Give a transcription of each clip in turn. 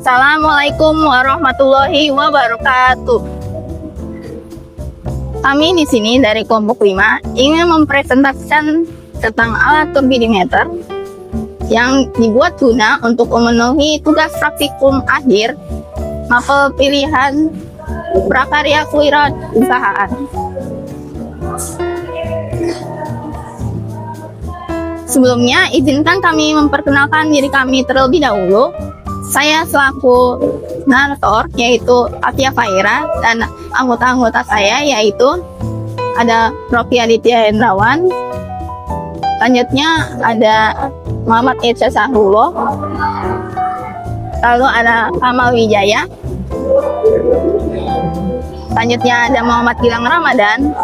Assalamualaikum warahmatullahi wabarakatuh. Kami di sini dari kelompok 5 ingin mempresentasikan tentang alat turbidimeter yang dibuat guna untuk memenuhi tugas praktikum akhir mapel pilihan prakarya kewirausahaan. Sebelumnya, izinkan kami memperkenalkan diri kami terlebih dahulu. Saya selaku narator, yaitu Atia Faira, dan anggota-anggota saya yaitu ada Profi Aditya Hendrawan, selanjutnya ada Muhammad Irsyad Sahrullah, lalu ada Kamal Wijaya, selanjutnya ada Muhammad Gilang Ramadan,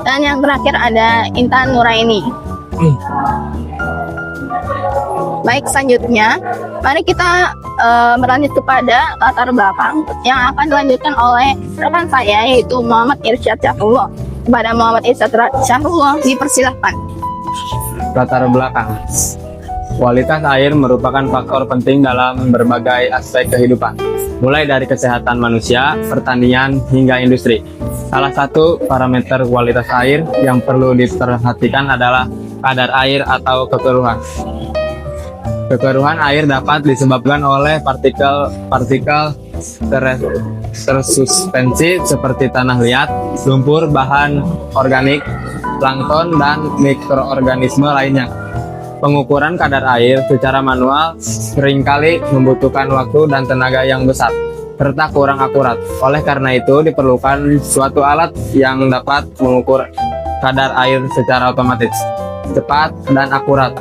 dan yang terakhir ada Intan Nuraini. Baik, selanjutnya mari kita berlanjut kepada latar belakang yang akan dilanjutkan oleh rekan saya yaitu Muhammad Irsyad Sahrullah. Kepada Muhammad Irsyad Sahrullah dipersilahkan. Latar belakang. Kualitas air merupakan faktor penting dalam berbagai aspek kehidupan, mulai dari kesehatan manusia, pertanian, hingga industri. Salah satu parameter kualitas air yang perlu diperhatikan adalah kadar air atau kekeruhan. Kekeruhan air dapat disebabkan oleh partikel tersuspensi seperti tanah liat, lumpur, bahan organik, plankton, dan mikroorganisme lainnya. Pengukuran kadar air secara manual seringkali membutuhkan waktu dan tenaga yang besar, serta kurang akurat. Oleh karena itu, diperlukan suatu alat yang dapat mengukur kadar air secara otomatis, cepat, dan akurat.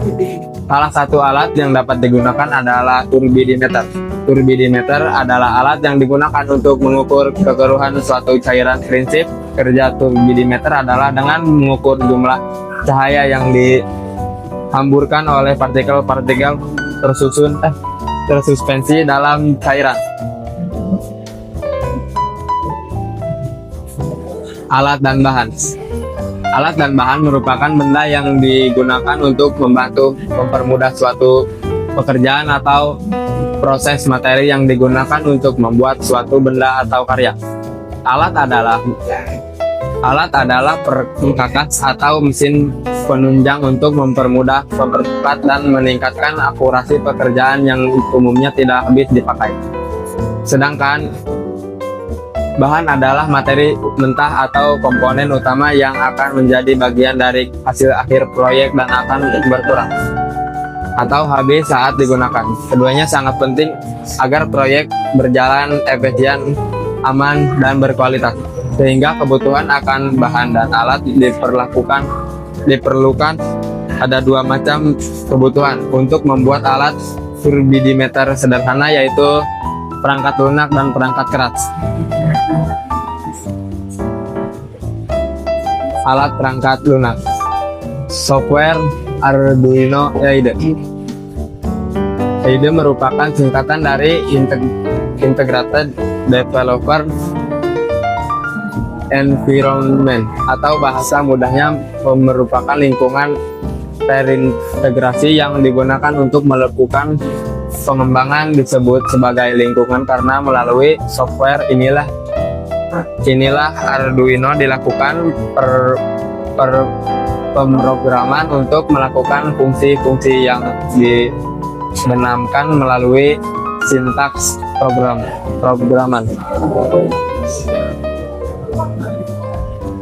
Salah satu alat yang dapat digunakan adalah turbidimeter. Turbidimeter adalah alat yang digunakan untuk mengukur kekeruhan suatu cairan. Prinsip kerja turbidimeter adalah dengan mengukur jumlah cahaya yang dihamburkan oleh partikel-partikel tersuspensi dalam cairan. Alat dan bahan. Alat dan bahan merupakan benda yang digunakan untuk membantu mempermudah suatu pekerjaan atau proses materi yang digunakan untuk membuat suatu benda atau karya. Alat adalah perkakas atau mesin penunjang untuk mempermudah, mempercepat, dan meningkatkan akurasi pekerjaan yang umumnya tidak habis dipakai. Sedangkan bahan adalah materi mentah atau komponen utama yang akan menjadi bagian dari hasil akhir proyek dan akan berkurang atau habis saat digunakan. Keduanya sangat penting agar proyek berjalan efisien, aman, dan berkualitas, sehingga kebutuhan akan bahan dan alat diperlukan. Ada dua macam kebutuhan untuk membuat alat turbidimeter sederhana, yaitu perangkat lunak dan perangkat keras. Alat perangkat lunak. Software Arduino EIDE. EIDE merupakan singkatan dari Integrated Developer Environment, atau bahasa mudahnya merupakan lingkungan terintegrasi yang digunakan untuk melakukan pengembangan. Disebut sebagai lingkungan karena melalui software inilah Arduino dilakukan pemrograman untuk melakukan fungsi-fungsi yang dibenamkan melalui sintaks programan.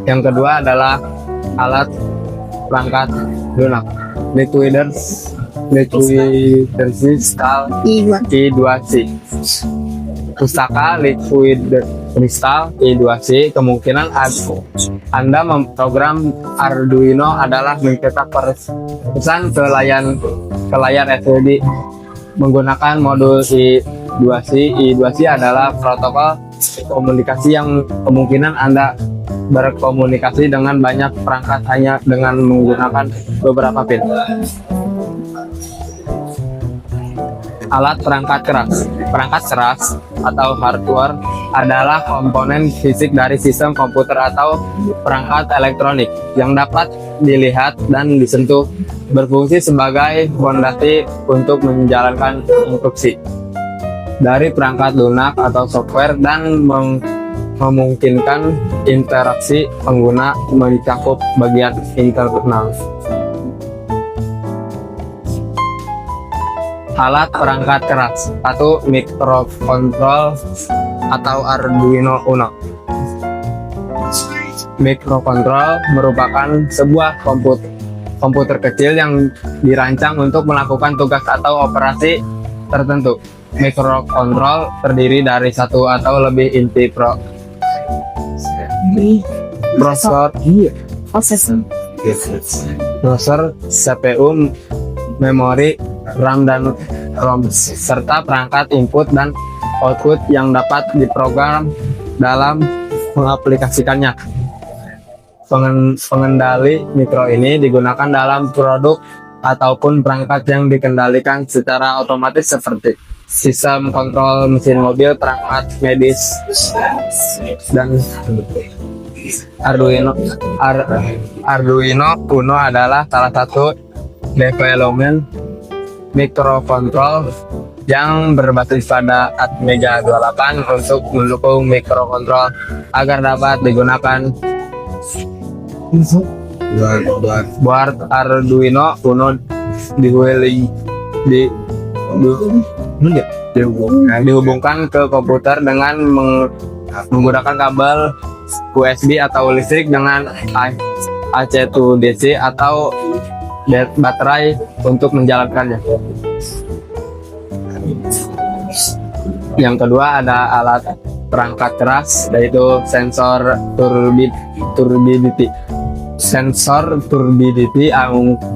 Yang kedua adalah alat perangkat lunak. Liquid-Crystal I2C. Pustaka Liquid Crystal I2C. Kemungkinan Anda memprogram Arduino adalah mencetak pesan ke layar LCD menggunakan modul I2C. I2C adalah protokol komunikasi yang kemungkinan Anda berkomunikasi dengan banyak perangkat hanya dengan menggunakan beberapa pin. Alat perangkat keras. Perangkat keras atau hardware adalah komponen fisik dari sistem komputer atau perangkat elektronik yang dapat dilihat dan disentuh, berfungsi sebagai fondasi untuk menjalankan instruksi. dari perangkat lunak atau software dan memungkinkan interaksi pengguna mencakup bagian internal. Alat perangkat keras. 1. Microcontroller atau Arduino Uno. Microcontroller merupakan sebuah komputer kecil yang dirancang untuk melakukan tugas atau operasi tertentu. Microcontroller terdiri dari satu atau lebih inti prosesor, CPU, memori, RAM dan ROM, serta perangkat input dan output yang dapat diprogram dalam mengaplikasikannya. Pengendali mikro ini digunakan dalam produk ataupun perangkat yang dikendalikan secara otomatis seperti sistem kontrol mesin mobil, perangkat medis, dan Arduino Uno adalah salah satu development microcontroller yang berbasis pada Atmega 28 untuk mendukung microcontroller agar dapat digunakan. Board Arduino Uno dihubungkan ke komputer dengan menggunakan kabel USB atau listrik dengan AC/DC atau baterai untuk menjalankannya. Yang kedua ada alat perangkat keras, yaitu sensor turbidity. Sensor turbidity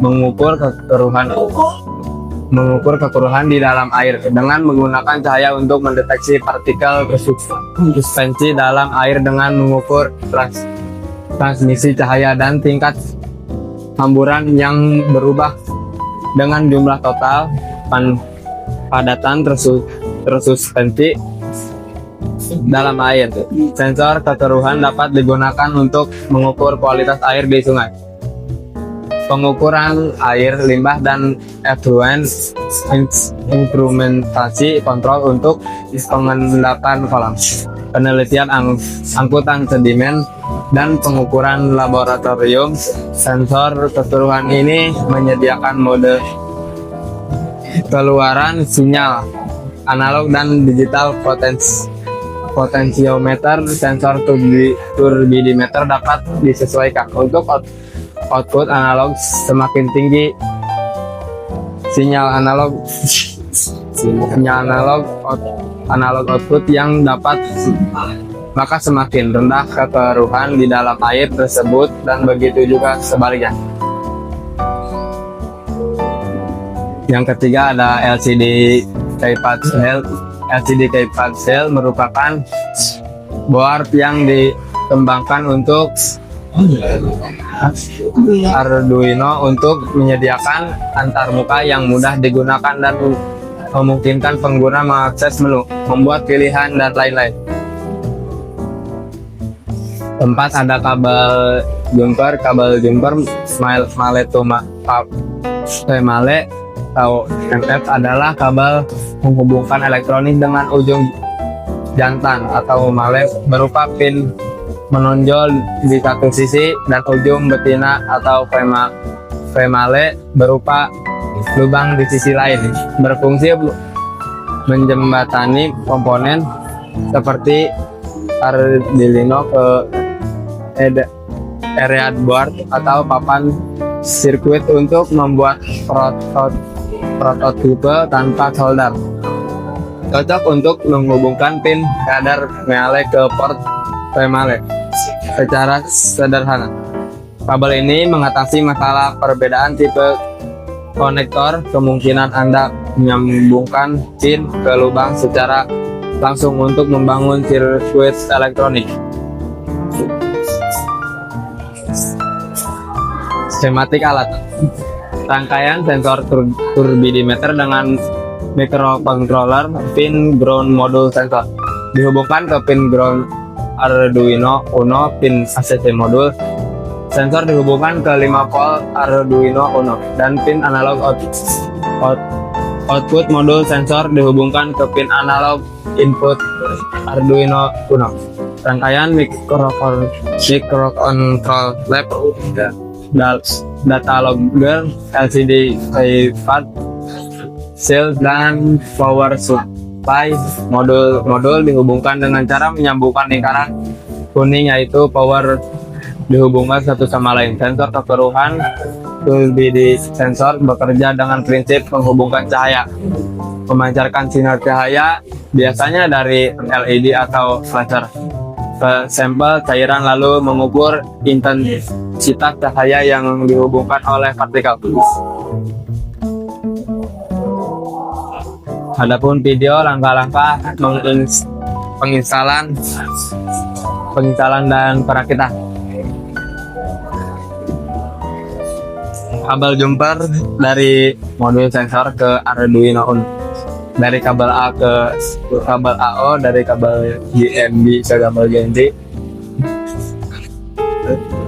mengukur kekeruhan di dalam air dengan menggunakan cahaya untuk mendeteksi partikel bersuspensi dalam air dengan mengukur transmisi cahaya dan tingkat hamburan yang berubah dengan jumlah total padatan tersuspensi dalam air. Sensor kekeruhan dapat digunakan untuk mengukur kualitas air di sungai, pengukuran air limbah dan efluen, instrumentasi kontrol untuk pengendapan kolam, penelitian angkutan sedimen, dan pengukuran laboratorium. Sensor keseluruhan ini menyediakan mode keluaran sinyal analog dan digital potensiometer. Sensor turbidimeter dapat disesuaikan untuk output analog. Semakin tinggi sinyal analog output yang dapat, maka semakin rendah kekeruhan di dalam air tersebut, dan begitu juga sebaliknya. Yang ketiga ada LCD keypad cell. LCD keypad cell merupakan board yang dikembangkan untuk Arduino untuk menyediakan antarmuka yang mudah digunakan dan memungkinkan pengguna mengakses menu, membuat pilihan, dan lain-lain. Keempat ada kabel jumper. Kabel jumper Male atau MF adalah kabel menghubungkan elektronik dengan ujung jantan atau male berupa pin menonjol di satu sisi dan ujung betina atau female berupa lubang di sisi lain, berfungsi menjembatani komponen seperti Arduino ke area board atau papan sirkuit untuk membuat prototipe tanpa solder. Cocok untuk menghubungkan pin kadar male ke port female secara sederhana. Kabel ini mengatasi masalah perbedaan tipe konektor. Kemungkinan Anda menyambungkan pin ke lubang secara langsung untuk membangun sirkuit elektronik. Skematik alat. Rangkaian sensor turbidimeter dengan microcontroller, pin ground modul sensor dihubungkan ke pin ground Arduino Uno, pin ACC modul sensor dihubungkan ke 5 volt Arduino Uno, dan pin analog Output modul sensor dihubungkan ke pin analog input Arduino Uno. Rangkaian microcontroller lab, data logger, LCD keypad, shield, dan power supply modul dihubungkan dengan cara menyambungkan lingkaran kuning, yaitu power dihubungkan satu sama lain. Sensor keseluruhan di sensor bekerja dengan prinsip menghubungkan cahaya, memancarkan sinar cahaya biasanya dari LED atau laser ke sampel cairan, lalu mengukur intensitas cahaya yang dihubungkan oleh partikel. Adapun video langkah-langkah penginstalan dan perakitan. Kabel jumper dari modul sensor ke Arduino Uno, dari kabel A ke kabel AO, dari kabel GND ke kabel GND,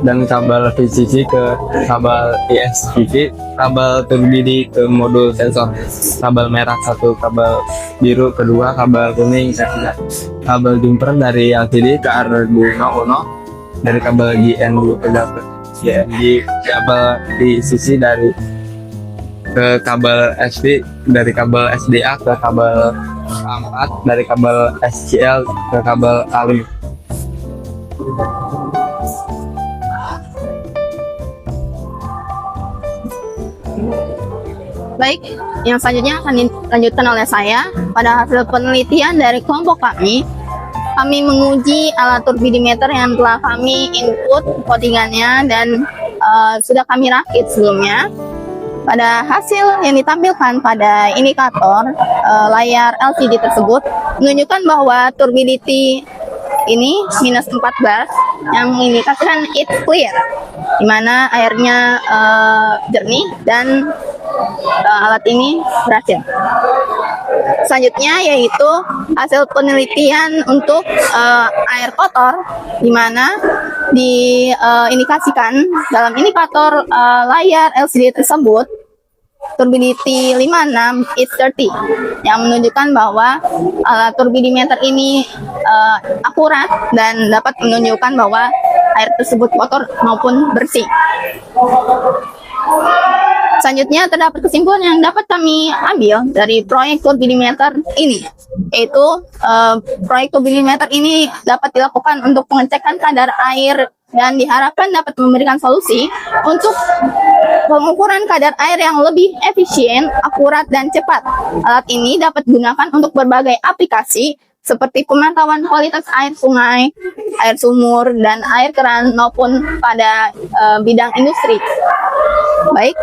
dan kabel VCC ke kabel ESPC, kabel turbidi ke modul sensor, kabel merah satu, kabel biru kedua, kabel kuning ketiga, kabel jumper dari LCD ke Arduino Uno, dari kabel GND ke kabel VCC dari ke kabel SD, dari kabel SDA ke kabel A4, dari kabel SCL ke kabel A5. Baik, yang selanjutnya akan dilanjutkan oleh saya. Pada hasil penelitian dari kelompok kami menguji alat turbidimeter yang telah kami input codingannya dan sudah kami rakit sebelumnya. Pada hasil yang ditampilkan pada indikator layar LCD tersebut menunjukkan bahwa turbidity ini minus 14 yang mengindikasikan it's clear, di mana airnya jernih dan alat ini berhasil. Selanjutnya yaitu hasil penelitian untuk air kotor, di mana diindikasikan dalam indikator layar LCD tersebut turbidity 56 is 30, yang menunjukkan bahwa alat turbidimeter ini akurat dan dapat menunjukkan bahwa air tersebut kotor maupun bersih. Selanjutnya terdapat kesimpulan yang dapat kami ambil dari proyek turbidimeter ini, yaitu proyek turbidimeter ini dapat dilakukan untuk pengecekan kadar air dan diharapkan dapat memberikan solusi untuk pengukuran kadar air yang lebih efisien, akurat, dan cepat. Alat ini dapat digunakan untuk berbagai aplikasi seperti pemantauan kualitas air sungai, air sumur, dan air keran maupun pada bidang industri. Baik,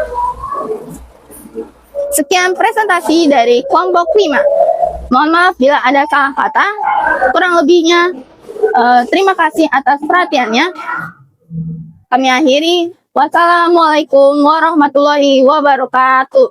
sekian presentasi dari kelompok 5. Mohon maaf bila ada salah kata, kurang lebihnya terima kasih atas perhatiannya. Kami akhiri. Wassalamualaikum warahmatullahi wabarakatuh.